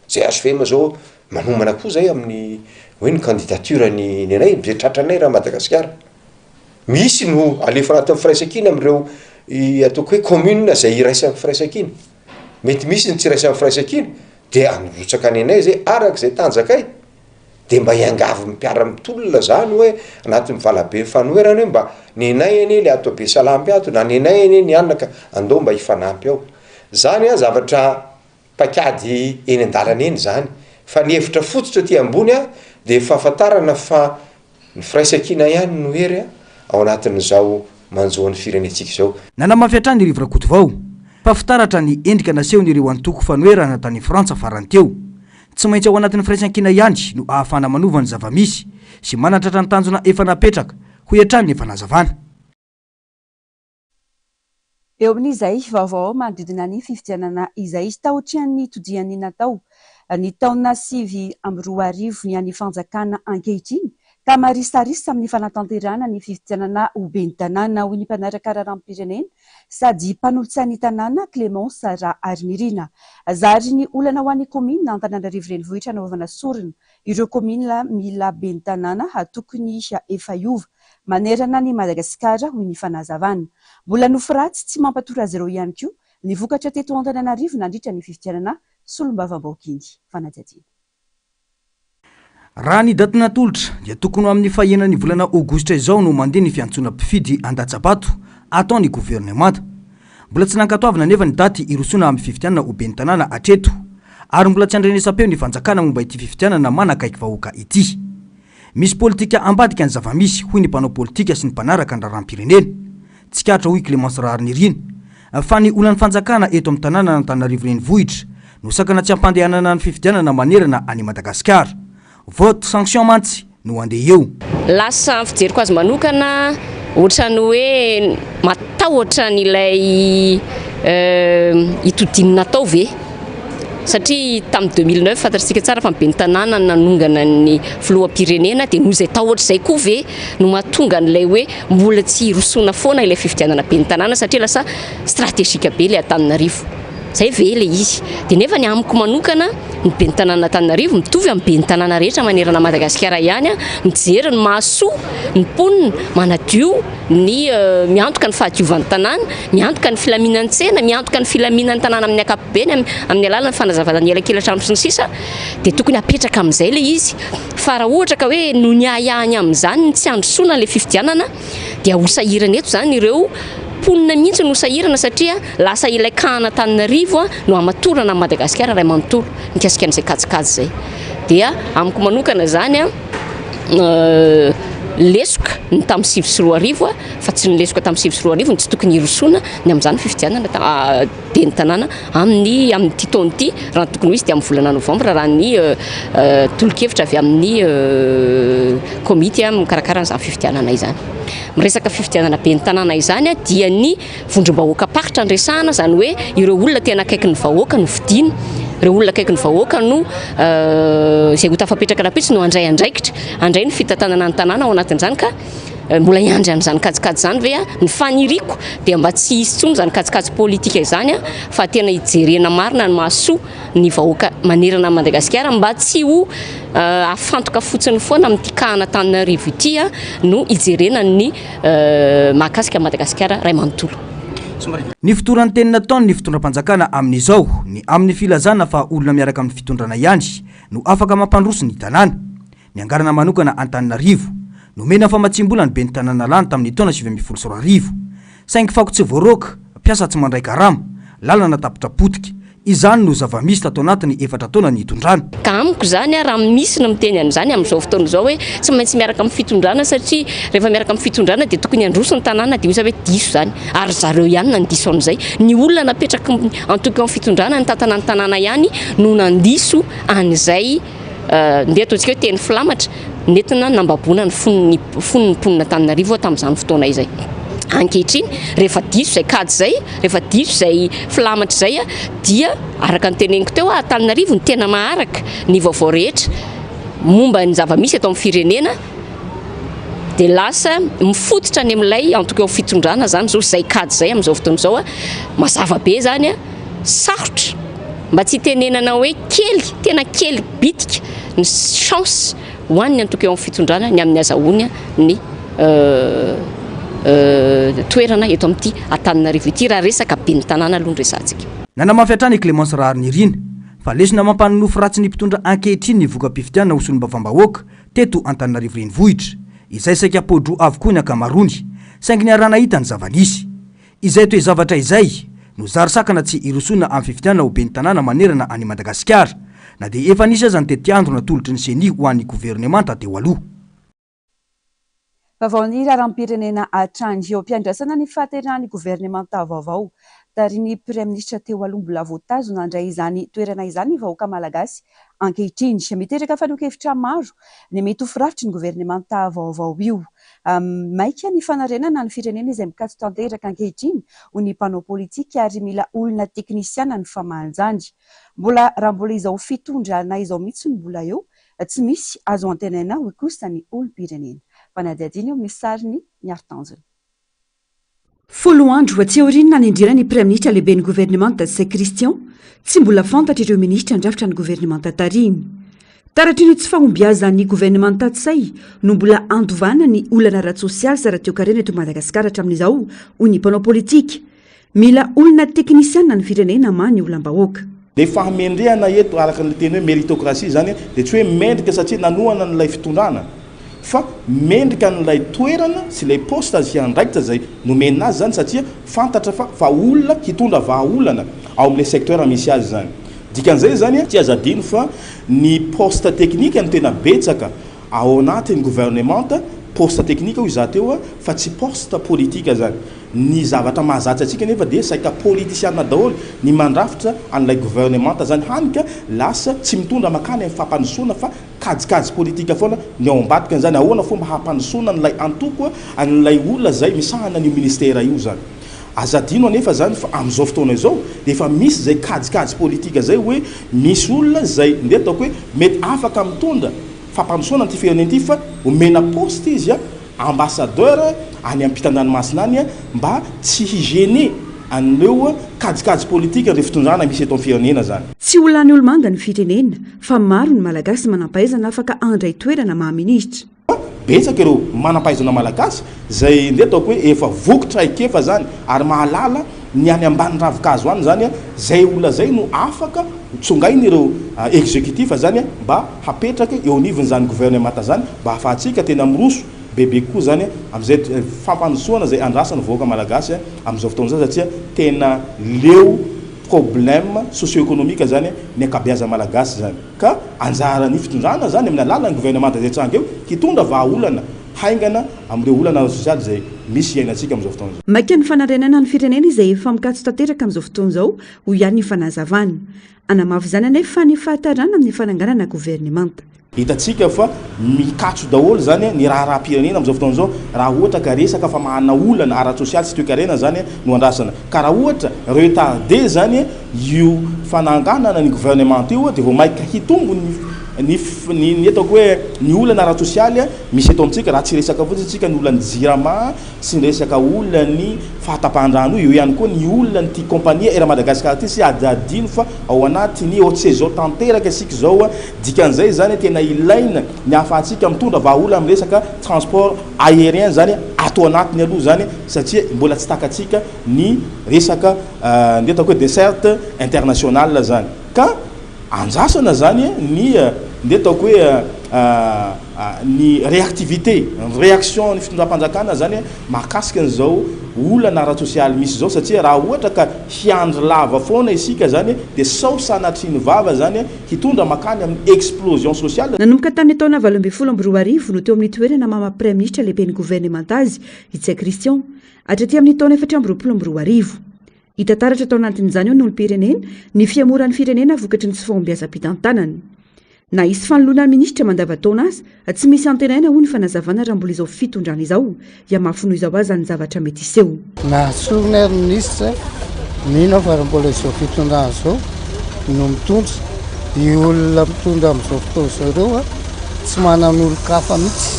zay azo fema zao manomana koa zay amin'ny hoe ny candidature ny anay be tratranay raha Madagasikara misy no alefa anatin'ny firaisakina am'ireo ataoko hoe commune zay iraisa amin'ny firaisakina mety misy ny tsy iraisa amin'ny firaisakina de anotsaka ny anay zay arak'izay tanjakay de mba iangavy mipiara mitolona zany hoe anaty mivalabe fanoerana hoe mba ny anay ane le ato be salampy ato na ny anay ane ny anaka andao mba hifanampy ao zany a zavatra pakady eny an-dalana eny zany fa ny hevitra fototra ty ambony a de fahafantarana fa ny firaisakina ihany no hery a ao anatin'izao manjoan'ny firenetsika zao nanamafiatrany rivo rakoto vao fa fitaratra ny endrika nasehon'ireo antoko fanoerana tany Frantsa faranteo tsy maintsy ao anatin'ny firaisankina ihany no ahafana manovany zavamisy sy manatratra ny tanjona efa napetraka ho hiatrany ny efa nazavana. Eo amin'izay vaovao manodidina ny fifidianana izay tahotrian'ny todiany natao ny taona 2022 ny any fanjakana ankehitriny ka marisarisa amin'ny fanatanterana ny fifidianana ho ben'ny tanàna ho ny mpanaraka raharam-pirenena sady mpanolotsain'ny tanàna Clémence Armirina zary ny olana ho an'ny komina Antananarivo renivohitra hanaovana sorona ireo komina mila ben'ny tanàna tokony efa iova manerana ny Madagasikara ho ny fanazavana mbola nofiratsy tsy mampatora zero ihany koa ny vokatra teto Antananarivo nandritra ny fifidianana solombavam-baokiny fanajajina. Raha ny daty natolotra dia tokony amin'ny fahenan'ny volana aogositra izao no mandeha ny fiantsona mpifidy an-Datsabato ataon'ny gouvernemanta. Mbola tsy nankatoavana nefa ny daty irosona amin'ny fifidianana ho ben'ny tanàna atreto ary mbola tsy andrenesam-peo ny fanjakana momba ity fifidianana manakaiky vahoaka ity. Misy politika ambadika ny zavamisy hoy ny mpanao politika sy ny mpanaraka ny raharam-pirenena tsikatra hoy Clémence Armirina fa ny olan'ny fanjakana eto amin'ny tanàna Antananarivo renivohitra no sakana tsy ampandehanana ny fifidianana manerana any Madagasikara. Vote sanction mantsy no andeha eo. Lasa fijeriko azy manokana ohatrany hoe matahotra n'ilay itodiny natao ve satria tamin'ny 2009 fantatsika tsara fa ben'ny tanàna nanongana ny filoham-pirenena dia noho izay tahotra izay koa ve no mahatonga n'ilay hoe mbola tsy rosoana foana ilay fifidianana ben'ny tanàna satria lasa stratégique be ilay Antananarivo zay ve ilay izy dia nefa ny amiko manokana ny ben'ny tanàna Antananarivo mitovy amin'ny ben'ny tanàna rehetra manerana Madagasikara ihany a mijery ny mahasoa ny mponina manadio ny miantoka ny fahadiovan'ny tanàna miantoka ny filaminantsena miantoka ny filaminan'ny tanàna amin'ny ankapobeny amin'ny alalan'ny fanazavana ny elakelatrambo sy ny sisa dia tokony apetraka amin'izay ilay izy fa raha ohatra ka hoe no ny ahahany amin'izany ny tsy androsoana ilay fifidianana dia hosahirana eto zany ireo ponina mihitsy no sahirana satria lasa ilay kahana Antananarivo no amatorana Madagasikara ray manontolo mikasika an'izay kajikajy zay dia amiko manokana zany lesoka ny tamin'ny 2024 fa tsy ny lesoka tamin'ny 2024 ny tsy tokony hirosoana ny amin'izany fifidianana ben'ny tanàna amin'ny ty taona ity raha ny tokony ho izy dia amin'ny volana novambra raha ny tolo-kevitra avy amin'ny komity mikarakara an'izany fifidianana izany. Miresaka fifidianana ben'ny tanàna izany dia ny vondrom-bahoaka paritra ny resahana zany hoe ireo olona tena akaiky ny vahoaka no vidiana ireo olona akaiky ny vahoaka no izay ho tafapetraka rapitsy no andray ny fitantanana ny tanàna ao anatin'izany ka mbola iandry an'izany kajikajy zany ve ny faniriko dia mba tsy hisy tsony zany kajikajy politika izany fa tena hijerena marina ny mahasoa ny vahoaka manerana Madagasikara mba tsy ho afantoka fotsiny foana amin'ity kahana Antananarivo ity no hijerena ny mahakasika Madagasikara ray manontolo. Ny fitoran'ny teny nataony ny fitondram-panjakana amin'izao ny amin'ny filazana fa olona miaraka amin'ny fitondrana ihany no afaka mampandroso ny tanàna. Ny angarana manokana Antananarivo no mena famatsimbola ny ben'ny tanàna lany tamin'ny taona 2024 saingy fako tsy voaroka piasa tsy mandray karama lalana tapitra potika izany no zavamisy tato anatiny 4 taona ny itondrana. Ka amiko zany raha misy no miteny an'izany amin'izao fotoana izao hoe tsy maintsy miaraka amin'ny fitondrana satria rehefa miaraka amin'ny fitondrana dia tokony handroso ny tanàna dia hoe diso zany ary zareo ihany nandiso an'izay ny olona napetraka antoky amin'ny fitondrana ny tantana ny tanàna ihany no nandiso an'izay ndeha ataontsika hoe teny filamatra nentina nambabona ny fon'ny mponina Antananarivo tamin'izany fotoana izay. Ankehitriny rehefa diso zay kajy zay rehefa diso zay filamatra zay dia araka ny teneniko teo Antananarivo ny tena maharaka ny vaovao rehetra momba ny zavamisy atao amin'ny firenena dia lasa mifototra any amin'ilay antoka eo fitondrana zany zao zay kajy zay amin'izao fotoana izao mazava be zany sarotra mba tsy tenenana hoe kely tena kely bitika ny chance hoaniny antoka eo amin'ny fitondrana ny amin'ny azahoany ny toerana eto amin'ity Antananarivo ity raha resaka be ny tanàna aloha ny resantsika. Nanamafy hatrany Clémence Raharnirina fa lesona mampanonofo ratsy ny mpitondra ankehitriny ny voka-pifidianana ho solombavam-bahoaka teto Antananarivo renivohitra izay saika podro avokoa ny akamarony saingy ny arana hita ny zavanisy izay toe zavatra izay no zary sakana tsy irosona amin'ny fifidianana ho ben'ny tanàna manerana any Madagasikara na dia efa nisy aza ny tety andro natolotry ny seni ho an'ny gouvernemanta teo aloha. Vaovao-ny raharam-pirenena hatrany eo ampiandrasana ny fahateran'ny gouvernemanta vaovao tarin'ny praiministra teo aloha mbola voatazona andray izany toerana izany vahoaka malagasy ankehitriny miteraka fanokevitra maro ny mety ho firafitry ny gouvernemanta vaovao io. Maika ny fanarenana ny firenena izay mikatso tanteraka ankehitriny ho ny mpanao politika ary mila olona teknisiana ny famahanjandy. Raha mbola izao fitondrana izao mihitsy ny mbola eo tsy misy azo antenaina ho kosa ny olom-pirenena. Fanadihadiny eo amin'ny sariny ny Artanjona. Folo andro tsy aoriana nindrina ny praiministra lehibe ny gouvernemanta Sy Christian tsy mbola fantatra ireo ministra andrafitra ny gouvernemanta tariny. Taratrino tsy fahombiazan'ny gouvernemanta Tsay no mbola andovana ny olana ara-tsosialy sy ara-toe-karena eto Madagasikara hatramin'izao ho ny mpanao politika. Mila olona teknisiana ny firenena many olam-bahoaka. Le fahamendrehana eto araka ny teny hoe méritocratie zany dia tsy hoe mendrika satria nanoana n'ilay fitondrana fa mendrika n'ilay toerana sy ilay poste sy andraikitra zay nomena azy zany satria fantatra fa olona hitondra vahaolana ao amin'ilay secteur misy azy zany. Dikan'izay zany tsy azadino fa ny poste teknika no tena betsaka ao anatin'ny gouvernemanta poste teknika hoy zateo fa tsy poste politika zany. Ny zavatra mahazatsy atsika nefa dia saika politisiana daholo ny mandrafitra an'ilay gouvernemanta zany hanika lasa tsy mitondra makany amin'ny fampandrosoana fa kajikajy politika foana ny ao ambadika zany ahoana fomba hampandrosoana n'ilay antoko an'ilay olona zay misahana ny ministera io zany. Azadino anefa zany fa amin'izao fotoana izao dia efa misy zay kajikajy politika zay hoe misy olona zay ndeha ataoko hoe mety afaka mitondra fampandrosoana ty firenena ity fa omena poste izy ambassadeur any ampitan-dranomasina any mba tsy higéné an'ireo kajikajy politika ny fitondrana misy eto amin'ny firenena zany. Tsy olona ny olomanga ny firenena fa maro ny malagasy manam-pahaizana afaka andray toerana maha-ministra. Betsaka ireo manam-pahaizana malagasy zay ndeha ataoko hoe efa vokotra ikefa zany ary mahalala ny any ambany ravikazo any zany zay olona zay no afaka tsongainy ireo exécutif zany mba hapetraka eo anivony zany gouvernemanta zany mba hafahantsika tena miroso bebe koa zany am'izay fampandrosoana zay andrasany vahoaka malagasy am'izao fotoana zany satria tena leo problème socio-économique zany ny ankabeaza malagasy zany ka anjara ny fitondrana zany amin'ny alalany gouvernemanta zay tsanga eo hitondra vahaolana haingana amin'ireo olana sosialy zay misy iainantsika amin'izao fotoana zao. Maika ny fanarenana ny firenena izay efa mikatso tanteraka amin'izao fotoana izao ho ihany ny fanazavana. Anamafy zany anefa ny fahatarana amin'ny fananganana gouvernemanta. Hitatsika fa mikatso daholo zany ny raha-pirenena amin'izao fotoana zao raha ohatra ka resaka fa mahana olana ara-tsosialy sy toe-karena zany no andrasana ka raha ohatra retardé zany io fananganana ny gouvernemanta io dia vao maika hitombo ny ataoko hoe ny olana ara-tsosialy misy eto amintsika raha tsy resaka fotsiny tsika ny olana jirama sy ny resaka olana ny fahatapahan-drano io ihany koa ny olana ny ty compagnie Air Madagascar ty sy adadino fa ao anatiny ohatsy zao tanteraka isika zao dikan'izay zany tena ilaina ny afahantsika mitondra vahaolana amin'ny resaka transport aérien zany atao anatiny aloha zany satria mbola tsy takatsika ny resaka ndeha ataoko hoe desserte internationale zany ka anjasana zany ny ndeha ataoko hoe ny réactivité réaction ny fitondram-panjakana zany mahakasika an'izao olana ara-tsosialy misy zao satria raha ohatra ka hiandry lava foana isika zany dia sao sanatriny vava zany hitondra makany amin'ny explosion sociale. Nanomboka tamin'ny taona 2024 no teo amin'ny toerana mama praiministra lehiben'ny gouvernemanta azy Sy Christian hatraty amin'ny taona 2024. Hita taratra tao anatin'izany eo n'olom-pirenena ny fiamoran'ny firenena vokatry ny tsy fahombiazam-pitantanany. Na isy fanoloana ny ministra mandava-taona azy tsy misy antenaina ho ny fanazavana raha mbola izao fitondrana izao ia mafinoy izao azy ny zavatra mety iseho. Nahasorona ny ministra mino fa raha mbola izao fitondrana izao no mitondra i olona mitondra amin'izao fotoana izao ireo tsy manana olo-kafa mihitsy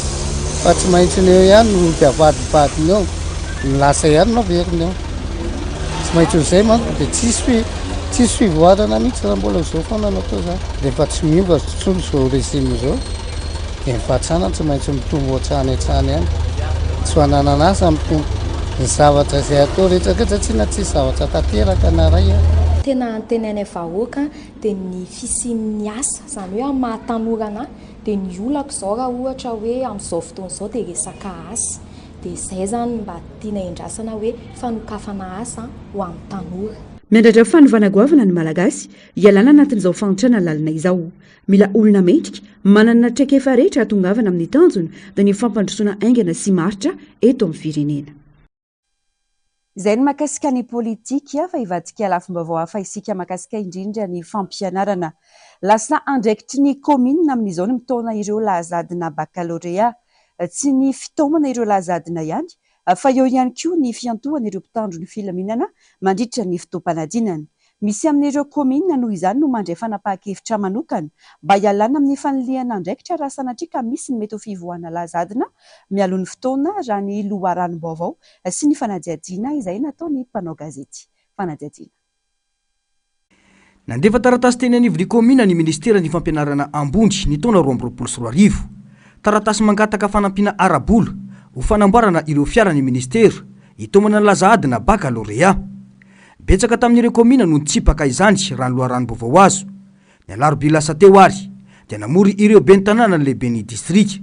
fa tsy maintsy ny eo ihany no mpiavadibadiny eo ny lasa ihany no averiny eo. Tsy maintsy izay manko dia tsisy tsisy fivoarana mihitsy raha mbola zao foana natao zany rehefa tsy miova tsolo zao résime zao de mifatsana tsy maintsy mitombo atsany any tsy hoanananasa mitombo ny zavatra zay atao rehetrarehetra tsy na tsisy zavatra tanteraka na ray tena antenainy vahoaka dia ny fisian'ny asa zany hoe amin'ny mahatanorana dia ny olako zao raha ohatra hoe amin'izao fotoana zao dia resaka asa dia izay zany mba tiana endrasana hoe fanokafana asa ho amin'ny tanora. Miandratra fanovana goavana ny malagasy ialana anatin'izao fanotrana lalina izao mila olona mendrika manana traikefa rehetra hatongavana amin'ny tanjona dia ny fampandrosoana aingana sy maritra eto amin'ny firenena. Izay ny makasika ny politika fa ivadika lafim-baovao hafa isika makasika indrindra ny fampianarana. Lasa andraikitry ny komina amin'izao ny mitaona ireo lahazadina baccalauréat. Tsy ny fitaomana ireo lahazadina ihany fa eo ihany koa ny fiantohana ireo mpitandro ny filaminana mandritra ny fotoam-panadinana. Misy amin'ireo komina noho izany no mandray fanapahan-kevitra manokana mba hialana amin'ny faniliana andraikitra raha sanatria ka misy ny mety ho fivoahana lahazadina mialo ny fotoana raha ny loharanom-baovao sy ny fanadihadiana izay natao ny mpanao gazety. Fanadihadiana. Nandefa taratasy teny anivon'ny komina ny ministera ny fampianarana ambondry ny taona 2024. Taratasy mangataka fanampiana arabola ho fanamboarana ireo fiara ny ministera hitomana ny lahazadina baccalauréat. Betsaka tamin'ireo komina no nitsipaka izany raha ny loharanom-baovao azo. Ny alarobia lasa teo ary dia namory ireo ben'ny tanàna ny lehibe ny distrika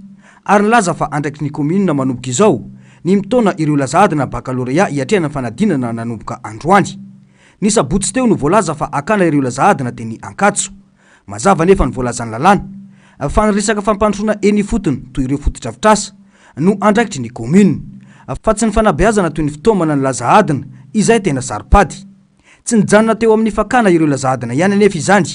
ary nilaza fa andraiky ny komina manomboka izao ny mitaona ireo lahazadina baccalauréat hiatrehana fanadinana nanomboka androany. Ny sabotsy teo no voalaza fa akana ireo lahazadina teny Ankatso. Mazava nefa ny voalaza ny lalàna fa niresaka fampandrosoana eny fotony toy ireo fotodrafitrasa no andraikitry ny komina fa tsy ny fanabeazana toy ny fitaomana ny lahazadina izay tena saripady. Tsy nijanona teo amin'ny fakana ireo lahazadina ihany anefa izany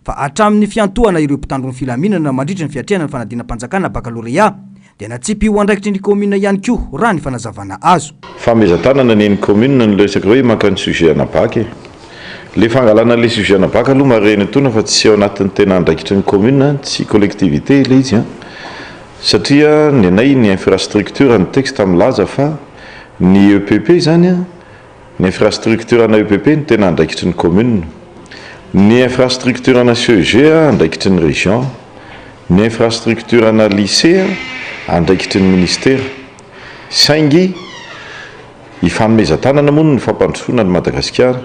fa hatramin'ny fiantohana ireo mpitandro ny filaminana mandritra ny fiatrehana ny fanadina-panjakana baccalauréat dia natsipy ho andraikitry ny komina ihany koa raha ny fanazavana azo. Famezan-tanana ny komina no resaka hoe makany sujet anabaka. Le fangalana le sujet anabaka aloha mareny tona fa tsy eo anatin'ny tena andraikitry ny komina tsy collectivité le izy satria ny anay ny infrastructure ny texte milaza fa ny EPP zany ny infrastructure ana EPP ny tena andraikitry ny commune, ny infrastructure ana CEG andraikitry ny région, ny infrastructure ana lycée andraikitry ny ministère. Saingy ifanomezan-tanana moa ny fampandrosoana ny Madagasikara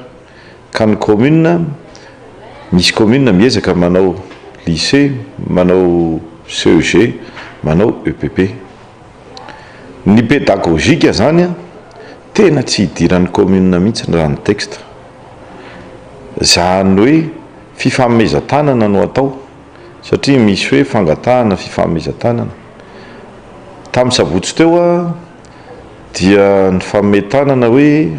ka ny commune misy commune miezaka manao lycée, manao CEG, manao EPP. Ny pédagogique zany tena tsy hidiran'ny commune mihitsy raha ny texte. Zany hoe fifanomezan-tanana no atao satria misy hoe fangatahana fifanomezan-tanana. Tamin'ny sabotsy teo dia ny fametanana hoe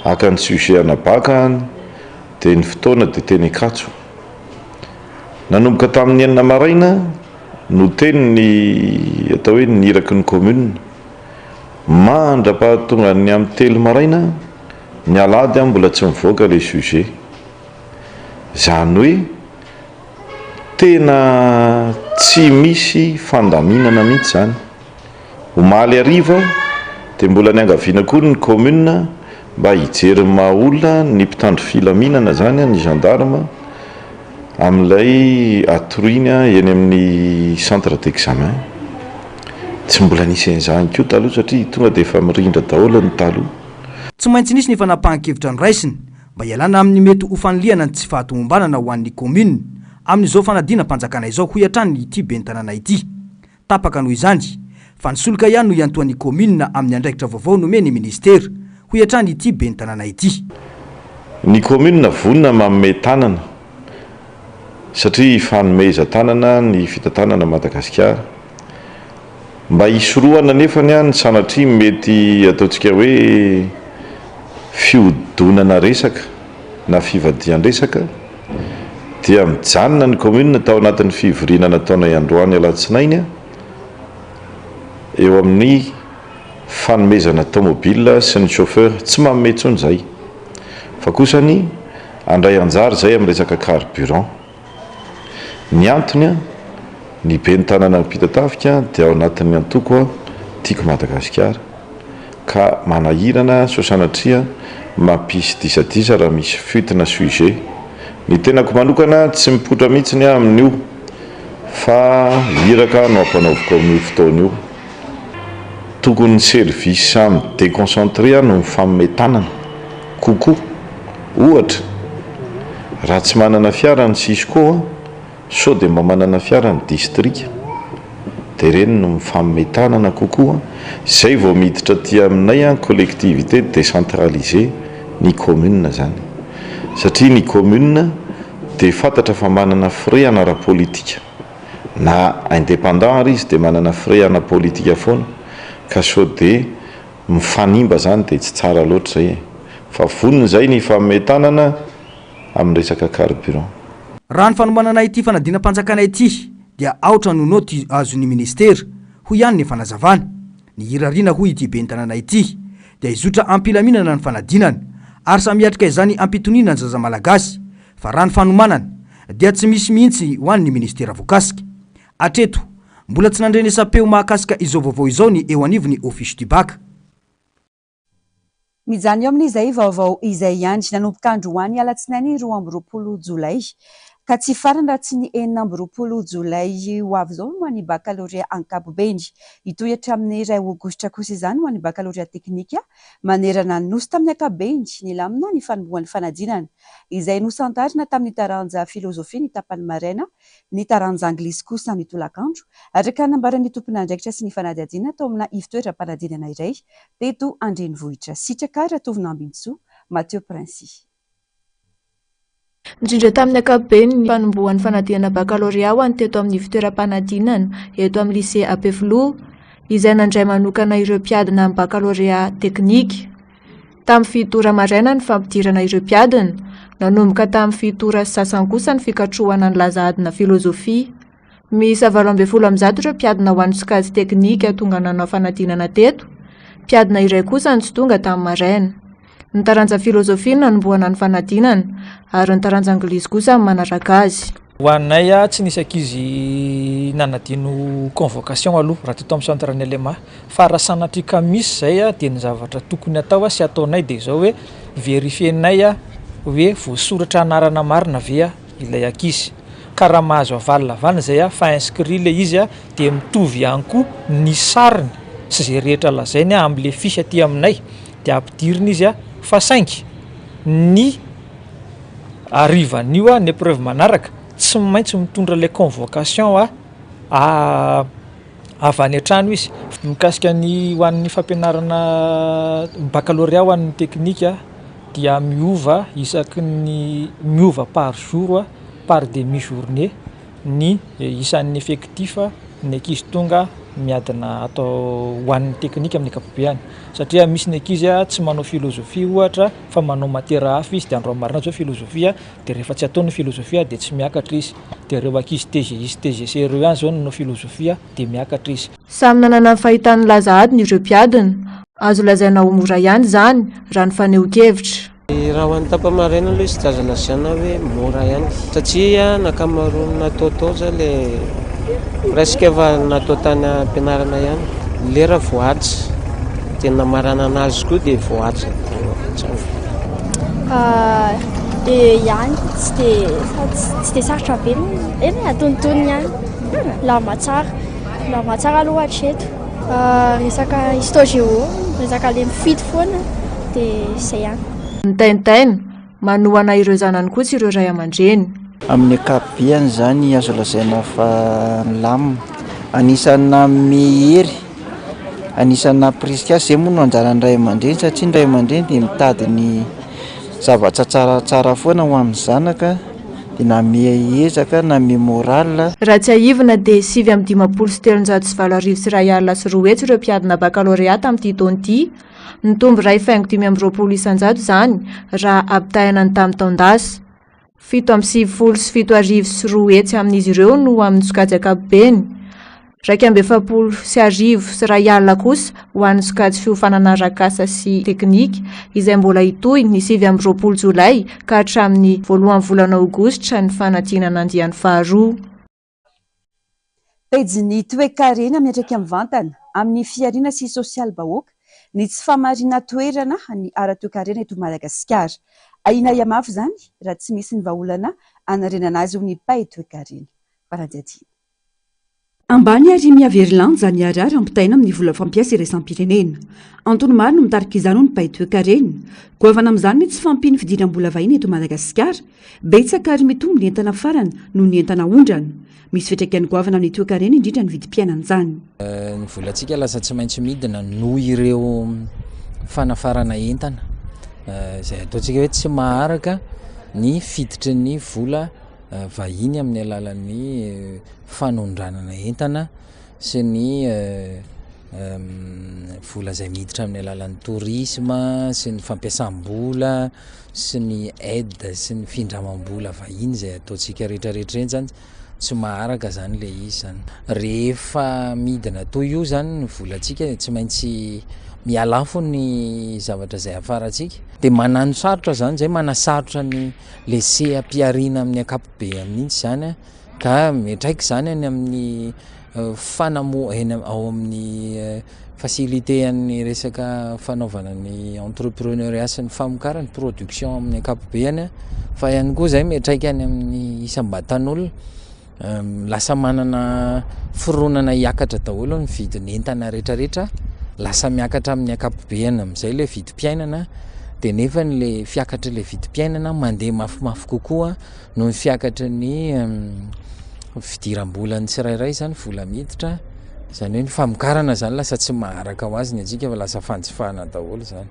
aka ny sujet anabaka dia ny fotoana dia teny Ankatso. Nanomboka tamin'ny 9 maraina no teny ny atao hoe niraky ny commune. Mandra-pahatonga ny amin'ny 3 maraina ny alady mbola tsy mivoaka le sujet. Zany hoe tena tsy misy fandaminana mihitsy zany. Omaly ariva dia mbola ny angaviana koa ny commune mba hijery maha-olona ny mpitandro filaminana zany ny gendarme amin'ilay atorina eny amin'ny centre d'examen. Tsy mbola nisy an'izany koa taloha satria tonga dia efa mirindra daholo ny taloha. Tsy maintsy nisy ny fanapahan-kevitra noraisiny mba hialana amin'ny mety ho faniliana ny tsy fahatomombanana ho an'ny commune amin'izao fanadina-panjakana izao ho hiatrany ity ben'ny tanàna ity. Tapaka noho izany fa nisoloka ihany no iantoan'ny commune amin'ny andraikitra vaovao nomeny ministera ho hiatrany ity ben'ny tanàna ity. Ny commune vonona manome tanana satria fanomezan-tanana ny fitantanana Madagasikara. Mba hisorohana nefa ny sanatria mety ataontsika hoe fiodonana resaka na fivadihan-resaka dia mijanona ny commune tao anatin'ny fivorinana taona Androany alatsinainy eo amin'ny fanomezana tomobile sy ny chauffeur tsy manome intsony zay fa kosany andray anjara zay amin'ny resaka carburant. Ny antony ny ben'ny tanàna Ampitatafika dia ao anatin'ny antoko tiako Madagasikara ka manahirana so sanatria mampisy disadisa raha misy fitina sujet ny tenako manokana tsy mipotra mihitsiny amin'io fa hiraka no ampanaoviko amin'ny fotoana io tokony ny service amin'ny déconcentré no mifammetanana kokoa ohatra raha tsy manana fiara ny Cisco sao dia mba manana fiara ny district dia reny no mifammetanana kokoa izay vao miditra aty aminay collectivité décentralisée ny commune zany satria ny commune dia fantatra fa manana frais anara-politika na indépendant ary izy dia manana frais ana-politika foana ka sao dia mifanimba zany dia tsy tsara loatra zay fa vonony zay ny fammetanana amin'ny resaka carburant. Raha ny fanomanana ity fanadina-panjakana ity dia aotra no noty azon'ny ministera ho ihany ny fanazavana ny hirariana ho ity bentanana ity dia izotra ampilaminana ny fanadinana ary samihatrika izany ampitoniana ny zaza malagasy fa raha ny fanomanana dia tsy misy mihitsy ho an'ny ministera voakasika atreto mbola tsy nandrenesam-peo mahakasika izao vaovao izao ny eo anivony office du bac. Mijany eo amin'izay vaovao izay ihany nanomboka androany alatsinainy 20 jolay ka tsy farany raha tsy ny 20 jolay ho avy zao ho an'ny baccalauréat ankapobeny hitohatra amin'ny 2 aogositra kosa izany ho an'ny baccalauréat teknika manerana nosy tamin'ny ankapobeny ny lamina ny fanombohan'ny fanadinana izay nosantarina tamin'ny taranja filozofia ny tapany maraina ny taranja anglisy kosa ny tolakandro araka nambaran'ny tompon'andraikitra sy ny fanadihadiana tao amina ivitoeram-panadinana iray teto Andrenivohitra sitraka Ratovinambintsoa Mathieu Princy. Indrindra tamin'ny ankapobeny ny fanombohan'ny fanadinana baccalauréat ho an'ny teto amin'ny ivitoeram-panadinana eto amin'ny lycée Apeflo izay nandray manokana ireo mpiadina amin'ny baccalauréat teknika. Tamin'ny fitora maraina ny fampidirana ireo mpiadina nanomboka tamin'ny fitora sasany kosa ny fikatrohana ny lazahadina filozofia. Misy 20 ireo mpiadina ho an'ny sokajy teknika tonga nanao fanadinana teto. Mpiadina iray kosa ny tsy tonga tamin'ny maraina. Ny taranja filozofia nanombohana ny fanadinana ary ny taranja anglisy kosa manaraka azy. Ho anay tsy nisy ankizy nanadino convocation aloha raha teto amin'ny centre ny LMA fa raha sanatrika misy zay dia ny zavatra tokony atao sy ataonay dia izao hoe verifienay hoe voasoratra anarana marina ve ilay ankizy ka raha mahazo avalina avana zay fa inscrit le izy dia mitovy ihany koa ny sariny sy zay rehetra lazainy amin'le fisy aty aminay dia ampidirina izy fa saingy ny arivan'io ny épreuve manaraka tsy maintsy mitondra le convocation avy any an-trano izy mikasika ny ho an'ny fampianarana baccalauréat ho an'ny teknika dia miova isaky ny miova par jour par demi-journée ny isan'ny effectif ny ankizy tonga miadina atao ho an'ny teknika amin'ny ankapobeny satria misy ny ankizy tsy manao filozofia ohatra fa manao matiera hafa izy dia andro marina zao filozofia dia rehefa tsy ataony filozofia dia tsy miakatra izy dia reo ankizy TGC ireo ihany zao nanao filozofia dia miakatra izy. Samy nanana ny fahitany lazahadiny ireo mpiadina azo lazaina ho mora ihany zany raha ny faneho-kevitra. Raha ho an'ny tapa-maraina aloha izy tsy azo lazaina hoe mora ihany satria nakamaroany natao zao le presque efa natao tany ampianarana ihany lera voatsy tena marana anazy koa dia voatsy dia ihany tsy dia sarotra be eny atonontonony ihany lama tsara aloha hatreto resaka histo-géo resaka le mifidy foana dia izay ihany. Ny taintaina manohana ireo zanany kosa ireo ray aman-dreny. Amin'ny ankapobeny zany azo lazaina fa lamina anisana mihery anisana prisika zay moa no anjaran'ny ray aman-dreny satria ny ray aman-dreny dia mitady ny zavatra tsaratsara foana ho amin'ny zanaka dia na miezaka na moral. Raha tsy aivina dia 7,7 sy 2 sy 4 hetsy ireo mpiadina baccalauréat amin'ity taona ity nitombo 2,5 isan-jato zany raha ampitahina ny tamin'ny taon-dasa 7,7 sy 7,2 sy 2 hetsy amin'izy ireo no amin'ny sokajy ankapobeny 2,7 sy 2 sy 2 kosa ho an'ny sokajy fiofanana arakasa sy teknika izay mbola hitohy ny 7 jolay ka hatramin'ny 1 volana aogositra ny fanadinana andiany faharoa. Pejy ny toe-karena miatraiky amin'ny vantana amin'ny fiariana sy sosialy bahoaka ny tsy famarina toerana ny ara-toekarena eto Madagasikara. Aina iamafy zany raha tsy misy ny vahaolana anarenana azy ho ny pay toekarena. Faranjady. Ambany ary miaverylanja ny arara ampitaina amin'ny vola fampiasa iraisam-pirenena. Antony maro no mitarika izany ho ny pay toekarena. Goavana amin'izany ny tsy fampiny fidiram-bola vahiny eto Madagasikara, betsaka ary mitombo ny entana farana noho ny entana ondrana. Misy fiantraikany goavana amin'ny toekarena indrindra ny vidim-piainana izany. Ny volantsika lasa tsy maintsy midina noho ireo fanafarana entana izay ataontsika hoe tsy maharaka ny fiditry ny vola vahiny amin'ny alalan'ny fanondranana entana sy ny vola izay miditra amin'ny alalan'ny tourisme sy ny fampiasam-bola sy ny aide sy ny findramam-bola vahiny izay ataontsika rehetrarehetra eny zany tsy maharaka zany le izy zany. Rehefa midina toy io zany ny volantsika tsy maintsy mialafo ny zavatra izay afaratsika dia manano sarotra zany zay manasarotra ny lese ampiarina amin'ny akapobe amin'intsy zany ka metraika zany any amin'ny ao amin'ny facilité an'ny resaka fanaovana ny entrepreneuriat sy ny famokarany production amin'ny akapobeany fa ihany koa zay metraika any amin'ny isam-batan'olona lasa manana fironana hiakatra daholo ny vidiny entana rehetrarehetra, lasa miakatra amin'ny akapobeany amin'izay le vidim-piainana dia nefa le fiakatra le vidim-piainana mandeha mafimafy kokoa noho ny fiakatra ny fidiram-bola ny tsirairay zany vola miditra, zany hoe ny famokarana zany lasa tsy maharaka ho azy ny antsika fa lasa fanjifahana daholo zany.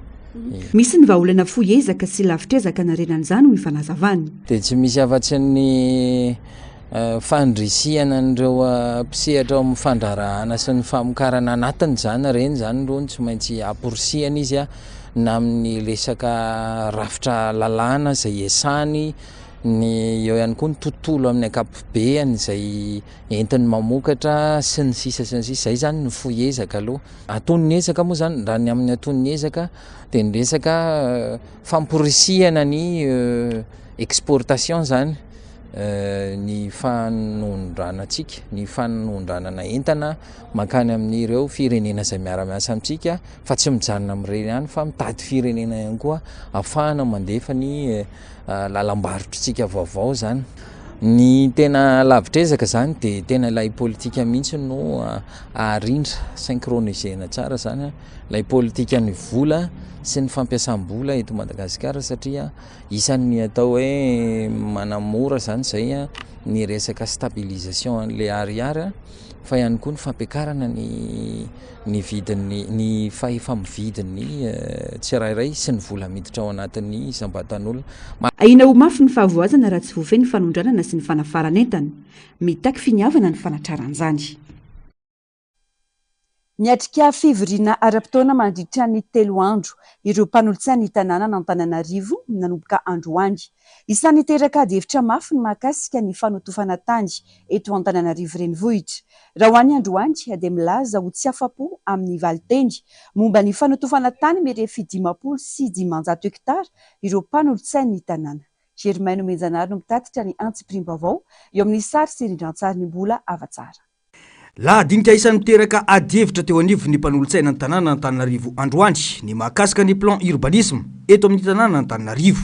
Misy ny vahaolana foiezaka sy lavitrezaka narenan'izany ho ifanazavany. Dia tsy misy afa-tsy ny fandrisihana an'ireo mpisehatra ao amin'ny fandrarahana sy ny famokarana anatiny zany reny zany aloha tsy maintsy aporisihana izy na amin'ny resaka rafitra lalàna izay esany ny eo ihany koa ny tontolo amin'ny akapobeany izay entiny mamokatra sy ny sisa izay zany ny foiezaka aloha. Aton'ny ezaka moa zany raha ny amin'ny aton'ny ezaka dia ny resaka famporisihana ny exportation zany, ny fanondranantsika, ny fanondranana entana makany amin'ireo firenena izay miara-miasa amintsika fa tsy mijanona amin'ireny ihany fa mitady firenena ihany koa ahafahana mandefa ny lalam-barotritsika vaovao zany. Ny tena lavitrezaka zany dia tena ilay politika mihitsy no aharindra synchronisena tsara zany ilay politika ny vola sy ny fampiasam-bola eto Madagasikara satria isan'ny atao hoe manamora zany zay ny resaka stabilisation an'le ariary fa ihany koa ny fampiakarana ny vidiny ny fahefa-mividiny tsirairay sy ny vola miditra ao anatin'ny isam-batan'olona. Aina ho mafy ny fahavoazana raha tsy voafeny ny fanondranana sy ny fanafarana entana, mitaky finiavana ny fanatraran'izany. Niatrika fivoriana ara-potoana mandritra ny 3 andro ireo mpanolotsaina ny tanàna n'Antananarivo nanomboka androany. Isan'ny teraka hevitra mafy ny mahakasika ny fanotofana tany eto Antananarivo renivohitra. Raha ho any androany dia milaza ho tsy afa-po amin'ny valiteny momba ny fanotofana tany mirefy 500 sy 500 hektara ireo mpanolotsaina ny tanàna. Germaine Menjanary no mitatitra ny antsim-prim-baovao eo amin'ny sary sy rindran-tsary ny mbola avatsara. Laha dinika isan'ny miteraka adihevitra teo anivony mpanolotsaina ny tanàna Antananarivo androany ny mahakasika ny plan urbanisme eto amin'ny tanàna Antananarivo.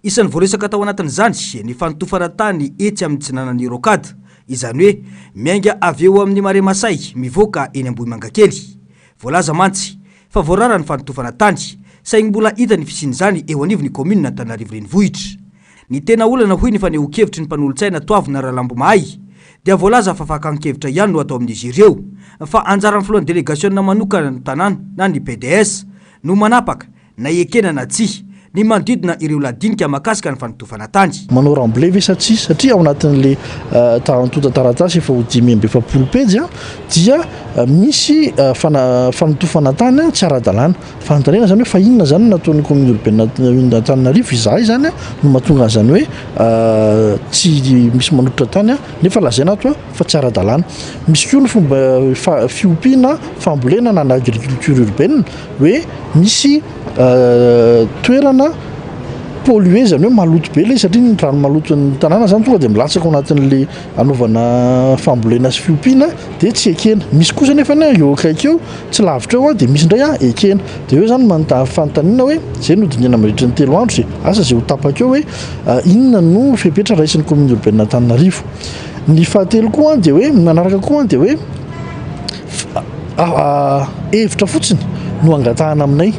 Isan'ny voaresaka tao anatin'izany ny fanotofana tany etsy amin'ny tsinanan'ny Rokada, izany hoe miainga avy eo amin'ny Maremasay mivoaka eny Ambohimangakely. Voalaza mantsy fa voarara ny fanotofana tany saingy mbola hita ny fisian'izany eo anivony commune Antananarivo renivohitra. Ny tena olana hoy ny fanehoan-kevitry ny mpanolotsaina Toavina Ralambomahay dia voalaza fa fakan-kevitra ihany no atao amin'izy ireo fa anjaran'ny filohan'ny délégation manokana ny tanàna na ny PDS no manapaka na ekena na tsia ny manodidina ireo ladinika mahakasika ny fanotofana tany. Manao ramble ve satria ao anatin'le tarantota taratasy efa ho 570 pejy dia misy fanotofana tany tsy ara-dalàna. Fanontanena zany hoe fa inona zany nataon'ny commune urbaine Antananarivo izahay zany no mahatonga zany hoe tsy misy manototra tany nefa lazaina ato fa tsy ara-dalàna. Misy koa ny fomba fiompiana fambolena na agriculture urbaine hoe misy toerana pollué zany hoe maloto be le satria ny rano maloto ny tanàna zany tonga de milatsaka ao anatin'le anaovana fambolena sy fiompiana de tsy ekena. Misy kosa nefa eo akaiky eo tsy lavitra eo de misy ndray ekena. De eo zany fanontaniana hoe zay no dinihana mandritra ny 3 andro zay asa zay ho tapaka eo hoe inona no fepetra raisin'ny commune urbaine Antananarivo. Ny fahatelo koa de hoe manaraka koa de hoe hevitra fotsiny no angatahana aminay